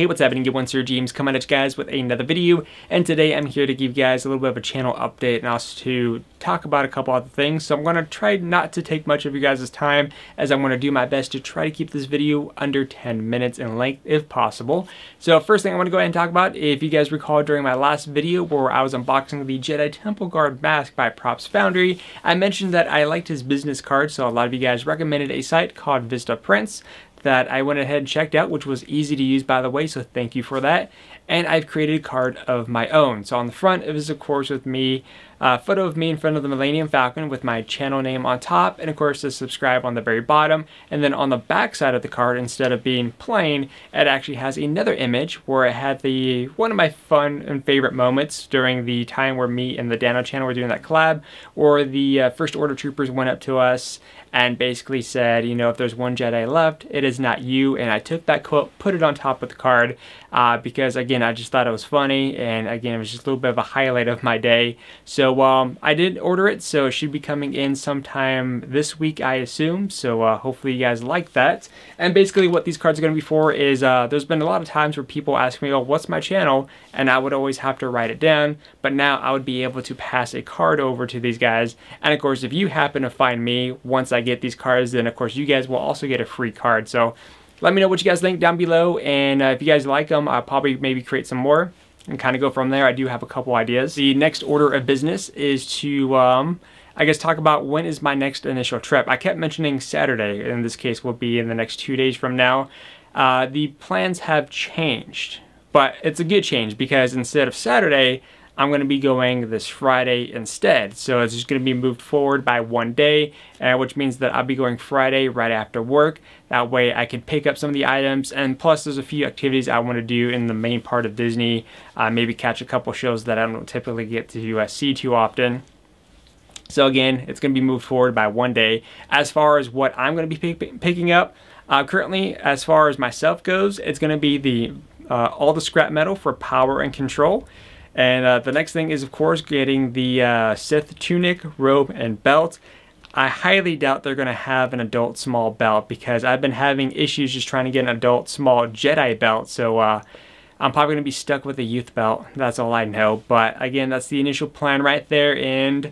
Hey, what's happening? Good one, Sir James coming at you guys with another video, and today I'm here to give you guys a little bit of a channel update and also to talk about a couple other things. So I'm going to try not to take much of you guys' time, as I'm going to do my best to try to keep this video under 10 minutes in length if possible. So first thing I want to go ahead and talk about, if you guys recall during my last video where I was unboxing the Jedi Temple Guard mask by Props Foundry, I mentioned that I liked his business card, so a lot of you guys recommended a site called Vistaprints that I went ahead and checked out, which was easy to use, by the way, so thank you for that. And I've created a card of my own. So on the front, it was of course with me, a photo of me in front of the Millennium Falcon with my channel name on top, and of course the subscribe on the very bottom. And then on the back side of the card, instead of being plain, it actually has another image where it had one of my fun and favorite moments during the time where me and the Dano channel were doing that collab, or the First Order troopers went up to us and basically said, you know, if there's one Jedi left, it is not you. And I took that quote, put it on top of the card, because again, I just thought it was funny, and again, it was just a little bit of a highlight of my day. So I did order it, so it should be coming in sometime this week, I assume. So hopefully you guys like that. And basically what these cards are going to be for is, there's been a lot of times where people ask me, oh, what's my channel? And I would always have to write it down, but now I would be able to pass a card over to these guys. And of course, if you happen to find me once I get these cards, then of course you guys will also get a free card. So let me know what you guys think down below, and if you guys like them, I'll probably maybe create some more and kind of go from there. I do have a couple ideas. The next order of business is to I guess talk about when is my next initial trip. I kept mentioning Saturday. In this case will be in the next 2 days from now. The plans have changed, but it's a good change because instead of Saturday, I'm going to be going this Friday instead. So it's just going to be moved forward by 1 day, which means that I'll be going Friday right after work. That way I can pick up some of the items, and plus there's a few activities I want to do in the main part of Disney. Maybe catch a couple shows that I don't typically get to see too often. So again, it's going to be moved forward by 1 day. As far as what I'm going to be picking up, currently, as far as myself goes, it's going to be all the scrap metal for power and control. And the next thing is, of course, getting the Sith tunic, robe, and belt. I highly doubt they're going to have an adult small belt because I've been having issues just trying to get an adult small Jedi belt. So I'm probably going to be stuck with a youth belt. That's all I know. But again, that's the initial plan right there. And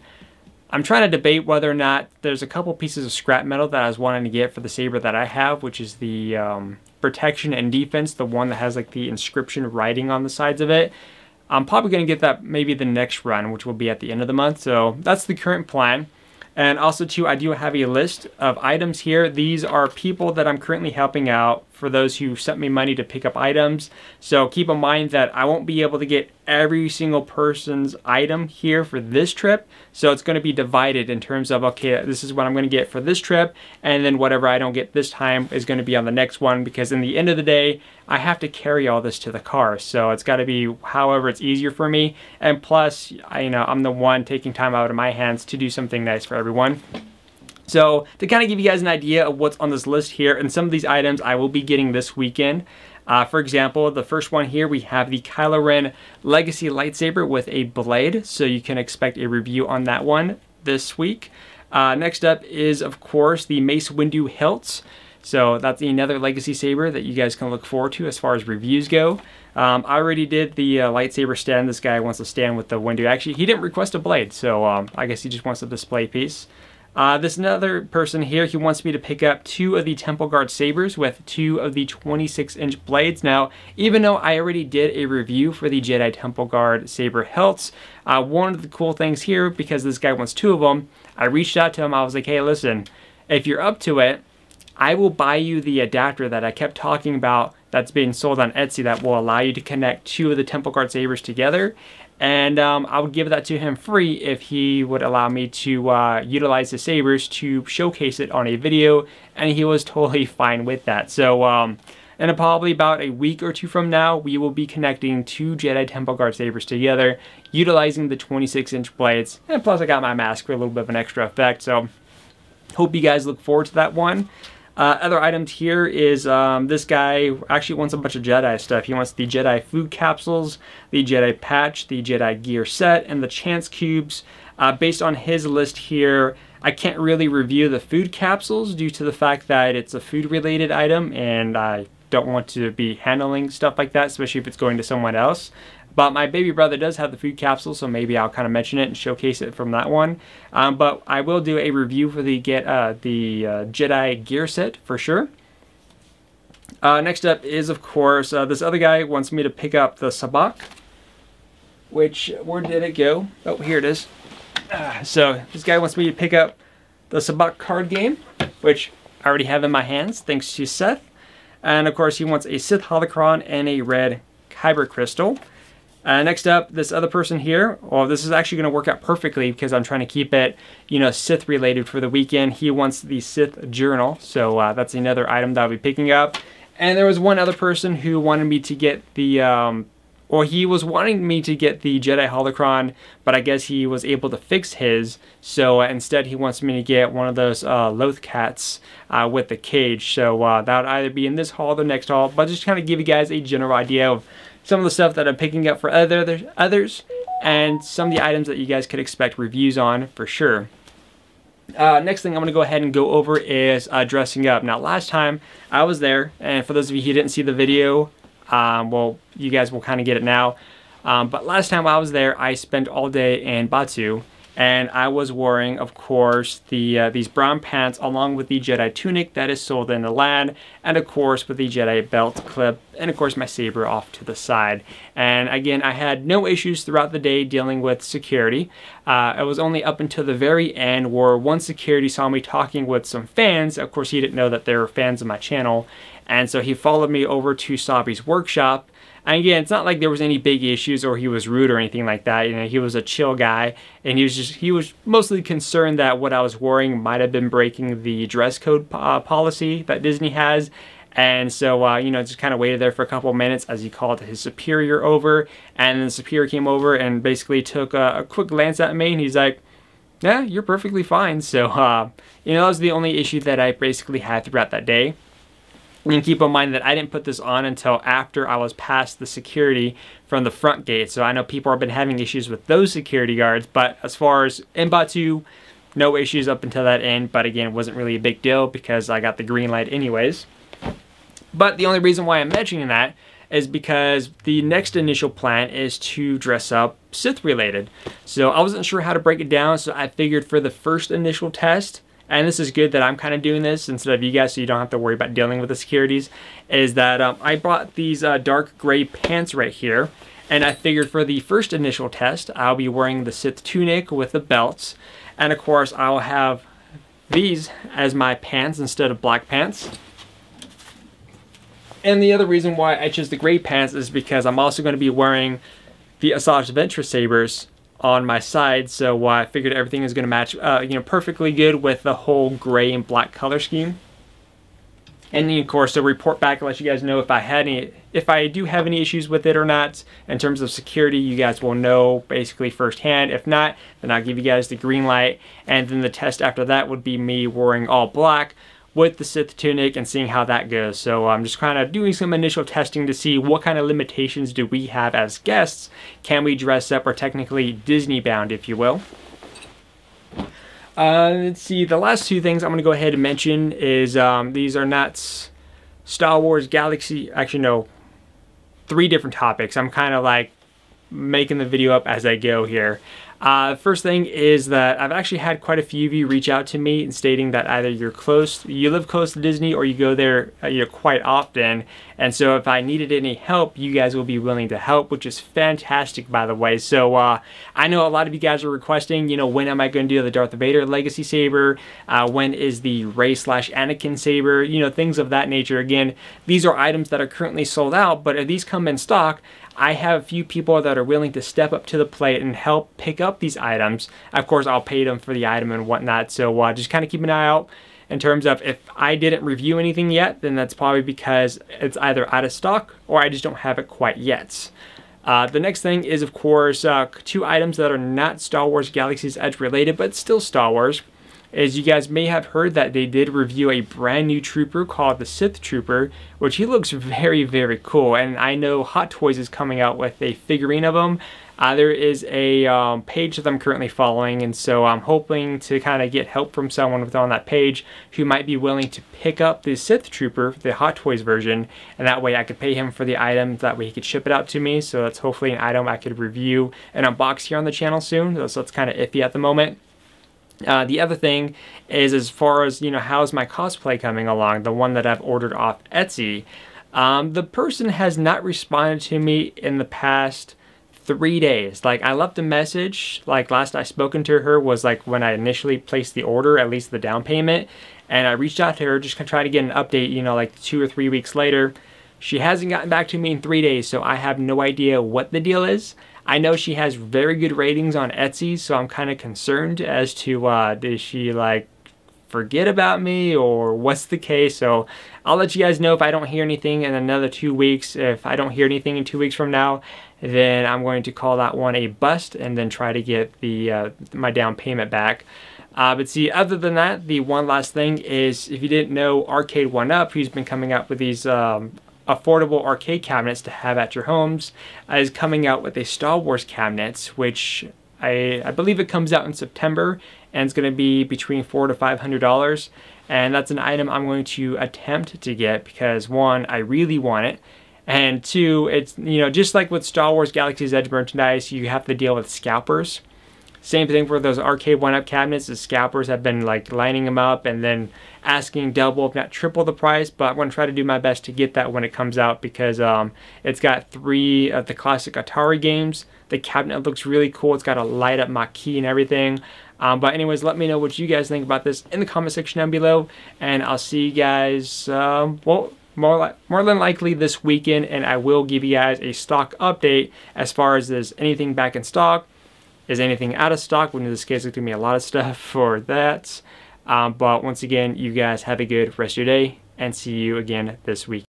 I'm trying to debate whether or not there's a couple pieces of scrap metal that I was wanting to get for the saber that I have, which is the protection and defense, the one that has like the inscription writing on the sides of it. I'm probably going to get that maybe the next run, which will be at the end of the month. So that's the current plan. And also too, I do have a list of items here. These are people that I'm currently helping out, for those who sent me money to pick up items. So keep in mind that I won't be able to get every single person's item here for this trip. So it's going to be divided in terms of, okay, this is what I'm going to get for this trip, and then whatever I don't get this time is going to be on the next one, because in the end of the day, I have to carry all this to the car. So it's got to be however it's easier for me. And plus, I'm the one taking time out of my hands to do something nice for everyone. So to kind of give you guys an idea of what's on this list here, and some of these items I will be getting this weekend. For example, the first one here, we have the Kylo Ren Legacy lightsaber with a blade. So you can expect a review on that one this week. Next up is, of course, the Mace Windu hilts. So that's another Legacy saber that you guys can look forward to as far as reviews go. I already did the lightsaber stand. This guy wants to stand with the Windu. Actually, he didn't request a blade, so I guess he just wants a display piece. This another person here, he wants me to pick up 2 of the Temple Guard sabers with 2 of the 26-inch blades. Now, even though I already did a review for the Jedi Temple Guard saber hilts, one of the cool things here, because this guy wants 2 of them, I reached out to him. I was like, hey, listen, if you're up to it, I will buy you the adapter that I kept talking about that's being sold on Etsy that will allow you to connect 2 of the Temple Guard sabers together. And I would give that to him free if he would allow me to utilize the sabers to showcase it on a video, and he was totally fine with that. So in probably about a week or 2 from now, we will be connecting 2 Jedi Temple Guard sabers together, utilizing the 26-inch blades. And plus I got my mask for a little bit of an extra effect, so hope you guys look forward to that one. Other items here is this guy actually wants a bunch of Jedi stuff. He wants the Jedi food capsules, the Jedi patch, the Jedi gear set, and the chance cubes. Based on his list here, I can't really review the food capsules due to the fact that it's a food related item and I don't want to be handling stuff like that, especially if it's going to someone else. But my baby brother does have the food capsule, so maybe I'll kind of mention it and showcase it from that one. But I will do a review for the Jedi gear set for sure. Next up is, of course, this other guy wants me to pick up the sabacc, which, where did it go? Oh, here it is. So this guy wants me to pick up the sabacc card game, which I already have in my hands, thanks to Seth. And of course, he wants a Sith Holocron and a red Kyber crystal. Next up, this other person here, well, this is actually going to work out perfectly because I'm trying to keep it, Sith related for the weekend. He wants the Sith Journal, so that's another item that I'll be picking up. And there was one other person who wanted me to get the, he was wanting me to get the Jedi Holocron, but I guess he was able to fix his, so instead he wants me to get one of those Loth Cats with the cage. So that would either be in this haul or the next haul, but just kind of give you guys a general idea of some of the stuff that I'm picking up for others, and some of the items that you guys could expect reviews on for sure. Next thing I'm going to go ahead and go over is dressing up. Now, last time I was there, and for those of you who didn't see the video, well, you guys will kind of get it now. But last time I was there, I spent all day in Batuu, and I was wearing, of course, these brown pants along with the Jedi tunic that is sold in the land, and of course with the Jedi belt clip, and of course my saber off to the side. And again, I had no issues throughout the day dealing with security. It was only up until the very end where one security saw me talking with some fans. Of course, he didn't know that they were fans of my channel, and so he followed me over to Sabi's workshop. And again, it's not like there was any big issues or he was rude or anything like that. He was a chill guy, and he was mostly concerned that what I was wearing might have been breaking the dress code policy that Disney has. And so, just kind of waited there for a couple of minutes as he called his superior over, and then the superior came over and basically took a quick glance at me, and he's like, yeah, you're perfectly fine. So, that was the only issue that I basically had throughout that day. And keep in mind that I didn't put this on until after I was past the security from the front gate. So I know people have been having issues with those security guards, but as far as in Batuu, no issues up until that end. But again, it wasn't really a big deal because I got the green light anyways. But the only reason why I'm mentioning that is because the next initial plan is to dress up Sith related. So I wasn't sure how to break it down, so I figured for the first initial test, and this is good that I'm kind of doing this instead of you guys so you don't have to worry about dealing with the securities, is that I bought these dark gray pants right here, and I figured for the first initial test I'll be wearing the Sith tunic with the belts, and of course I'll have these as my pants instead of black pants. And the other reason why I chose the gray pants is because I'm also going to be wearing the Asajj Ventress sabers on my side, so I figured everything is going to match perfectly good with the whole gray and black color scheme. And of course, to report back and let you guys know if I do have any issues with it or not in terms of security. You guys will know basically firsthand. If not, then I'll give you guys the green light, and then the test after that would be me wearing all black with the Sith tunic and seeing how that goes. So I'm just kind of doing some initial testing to see what kind of limitations do we have as guests. Can we dress up, or technically Disney bound, if you will. Let's see, the last two things I'm going to go ahead and mention is these are not Star Wars Galaxy, actually no, 3 different topics. I'm kind of like making the video up as I go here. First thing is that I've actually had quite a few of you reach out to me and stating that either you live close to Disney or you go there quite often, and so if I needed any help, you guys will be willing to help, which is fantastic, by the way. So I know a lot of you guys are requesting, when am I going to do the Darth Vader Legacy Saber? When is the Rey/Anakin Saber? Things of that nature. Again, these are items that are currently sold out, but if these come in stock, I have a few people that are willing to step up to the plate and help pick up these items. Of course, I'll pay them for the item and whatnot, so just kind of keep an eye out in terms of if I didn't review anything yet, then that's probably because it's either out of stock or I just don't have it quite yet. The next thing is, of course, 2 items that are not Star Wars Galaxy's Edge related, but still Star Wars. is you guys may have heard that they did review a brand new trooper called the Sith Trooper, which he looks very, very cool. And I know Hot Toys is coming out with a figurine of him. There is a page that I'm currently following, and so I'm hoping to kind of get help from someone on that page who might be willing to pick up the Sith Trooper, the Hot Toys version, and that way I could pay him for the item, that way he could ship it out to me. So that's hopefully an item I could review and unbox here on the channel soon, so it's kind of iffy at the moment. The other thing is, as far as, you know, how's my cosplay coming along, the one that I've ordered off Etsy, the person has not responded to me in the past 3 days. Like, I left a message, like last I spoken to her was like when I initially placed the order, at least the down payment, and I reached out to her just to try to get an update, you know, like 2 or 3 weeks later. She hasn't gotten back to me in 3 days, so I have no idea what the deal is. I know she has very good ratings on Etsy, so I'm kind of concerned as to did she like forget about me or what's the case. So I'll let you guys know if I don't hear anything in another 2 weeks. If I don't hear anything in 2 weeks from now, then I'm going to call that one a bust and then try to get the my down payment back. But see, other than that, the one last thing is, if you didn't know, Arcade1Up, who's been coming out with these affordable arcade cabinets to have at your homes, is coming out with a Star Wars cabinet, which I believe it comes out in September, and it's going to be between $400 to $500. And that's an item I'm going to attempt to get because, one, I really want it, and two, it's, you know, just like with Star Wars Galaxy's Edge merchandise, you have to deal with scalpers. Same thing for those Arcade1Up cabinets. The scalpers have been like lining them up and then asking double, if not triple the price. But I'm going to try to do my best to get that when it comes out because it's got 3 of the classic Atari games. The cabinet looks really cool. It's got a light up marquee and everything. But anyways, let me know what you guys think about this in the comment section down below. And I'll see you guys, well, more than likely this weekend. And I will give you guys a stock update as far as there's anything back in stock. Is anything out of stock? Well, in this case, it's going to be a lot of stuff for that. But once again, you guys have a good rest of your day and see you again this week.